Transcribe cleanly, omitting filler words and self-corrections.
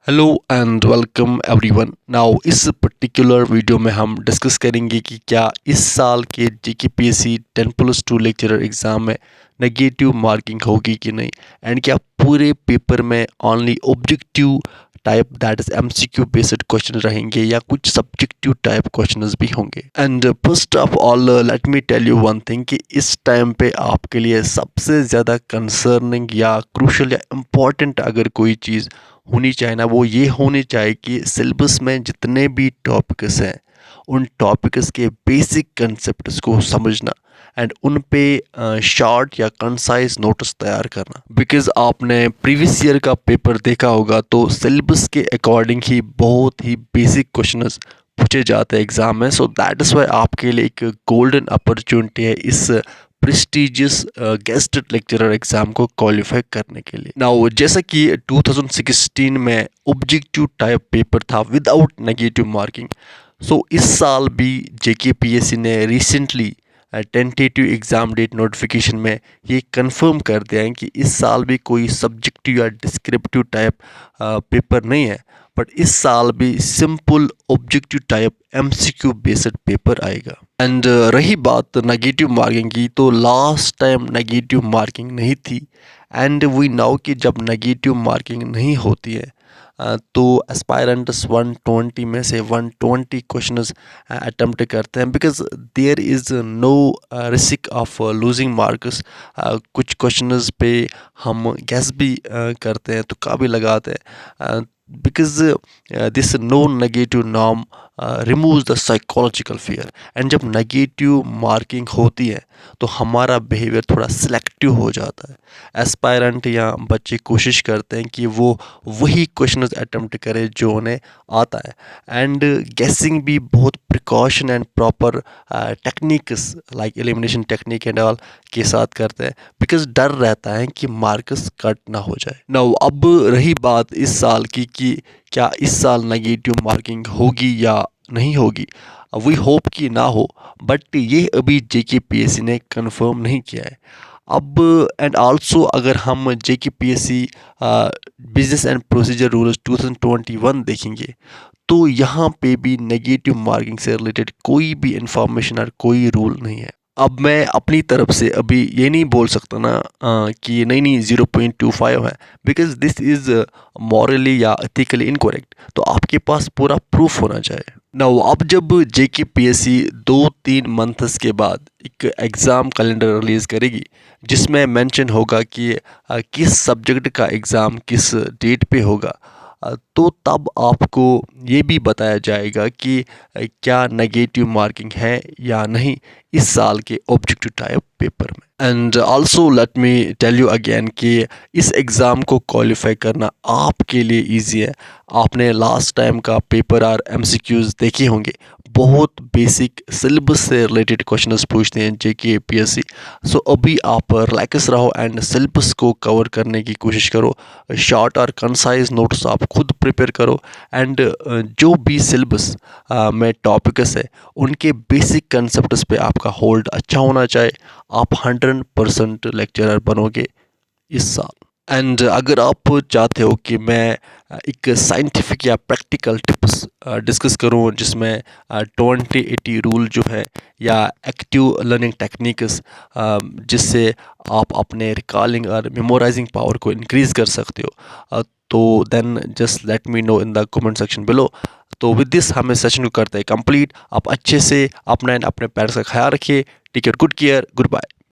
Hello and welcome everyone. Now इस particular video में हम डिस्कस करेंगे कि क्या इस साल के जेकेपीएससी 10+2 लेक्चरर एग्ज़ाम में नेगेटिव मार्किंग होगी कि नहीं, एंड क्या पूरे पेपर में only objective type that is MCQ based question रहेंगे या कुछ सब्जेक्टिव टाइप क्वेश्चंस भी होंगे। And first of all let me tell you one thing कि इस टाइम पे आपके लिए सबसे ज़्यादा कंसर्निंग या क्रूशल या इम्पॉर्टेंट अगर कोई चीज़ होनी चाहिए ना, वो ये होनी चाहिए कि सिलेबस में जितने भी टॉपिक्स हैं उन टॉपिक्स के बेसिक कंसेप्ट्स को समझना एंड उन पे शॉर्ट या कंसाइज नोट्स तैयार करना। बिकॉज आपने प्रीवियस ईयर का पेपर देखा होगा तो सिलेबस के अकॉर्डिंग ही बहुत ही बेसिक क्वेश्चंस पूछे जाते हैं एग्ज़ाम में। सो दैट इज़ वाई आपके लिए एक गोल्डन अपॉर्चुनिटी है इस प्रेस्टिजियस गेस्ट लेक्चरर एग्ज़ाम को क्वालिफाई करने के लिए। नाउ जैसा कि 2016 में ऑब्जेक्टिव टाइप पेपर था विदाउट नेगेटिव मार्किंग, सो इस साल भी जेकेपीएससी ने recently tentative exam date notification में ये कंफर्म कर दिया है कि इस साल भी कोई सब्जेक्टिव या डिस्क्रिप्टिव टाइप पेपर नहीं है, बट इस साल भी simple objective type MCQ based paper आएगा। एंड रही बात नेगेटिव मार्किंग की, तो लास्ट टाइम नेगेटिव मार्किंग नहीं थी एंड वी नाउ कि जब नेगेटिव मार्किंग नहीं होती है तो एस्पायरेंट्स 120 में से 120 क्वेश्चंस अटेम्प्ट करते हैं, because there is no risk of losing marks. कुछ क्वेश्चंस पे हम गैस भी करते हैं, तुक्का भी लगाते हैं, because this no negative norm removes the psychological fear. And जब नेगेटिव मार्किंग होती है तो हमारा बिहेवियर थोड़ा सिलेक्टिव हो जाता है। एस्पायरेंट या बच्चे कोशिश करते हैं कि वो वही क्वेश्चन अटेम्प्ट करें जो उन्हें आता है, एंड गेसिंग भी बहुत precaution and proper techniques like elimination technique and all के साथ करते हैं, बिकॉज डर रहता है कि मार्क्स कट ना हो जाए। नाउ अब रही बात इस साल की कि क्या इस साल नेगेटिव मार्किंग होगी या नहीं होगी। वी होप कि ना हो, बट ये अभी जेकेपीएससी ने कंफर्म नहीं किया है। अब एंड आल्सो अगर हम JKPSC business and procedure rules 2021 देखेंगे तो यहाँ पे भी नेगेटिव मार्किंग से रिलेटेड कोई भी इंफॉर्मेशन और कोई रूल नहीं है। अब मैं अपनी तरफ से अभी ये नहीं बोल सकता ना कि नहीं नहीं 0.25 है, बिकॉज दिस इज़ मॉरली या एथिकली इनकरेक्ट। तो आपके पास पूरा प्रूफ होना चाहिए। नाउ अब जब जेकेपीएससी 2-3 मंथ्स के बाद एक एग्ज़ाम कैलेंडर रिलीज़ करेगी जिसमें मेंशन होगा कि किस सब्जेक्ट का एग्ज़ाम किस डेट पे होगा, तो तब आपको ये भी बताया जाएगा कि क्या नेगेटिव मार्किंग है या नहीं इस साल के ऑब्जेक्टिव टाइप पेपर में। And also let me tell you again कि इस एग्ज़ाम को क्वालिफाई करना आपके लिए इजी है। आपने लास्ट टाइम का पेपर और एमसीक्यूज़ देखे होंगे, बहुत बेसिक सिलेबस से रिलेटेड क्वेश्चंस पूछते हैं जेकेपीएससी। सो अभी आप रिलैक्स रहो एंड सिलेबस को कवर करने की कोशिश करो। शॉर्ट और कंसाइज नोट्स आप खुद प्रिपेयर करो एंड जो भी सिलेबस में टॉपिक्स है उनके बेसिक कंसेप्ट्स पे आपका होल्ड अच्छा होना चाहिए। आप 100% लेक्चरर बनोगे इस साल। एंड अगर आप चाहते हो कि मैं एक साइंटिफिक या प्रैक्टिकल टिप्स डिस्कस करूं जिसमें 20-80 रूल जो है या एक्टिव लर्निंग टेक्निक्स जिससे आप अपने रिकॉलिंग और मेमोराइजिंग पावर को इंक्रीज़ कर सकते हो, तो then just let me know in the comment section below. तो विद दिस हम इस सेशन को करते हैं कंप्लीट। आप अच्छे से अपना एंड अपने पेरेंट्स का ख्याल रखिए। Take your good care. Good bye.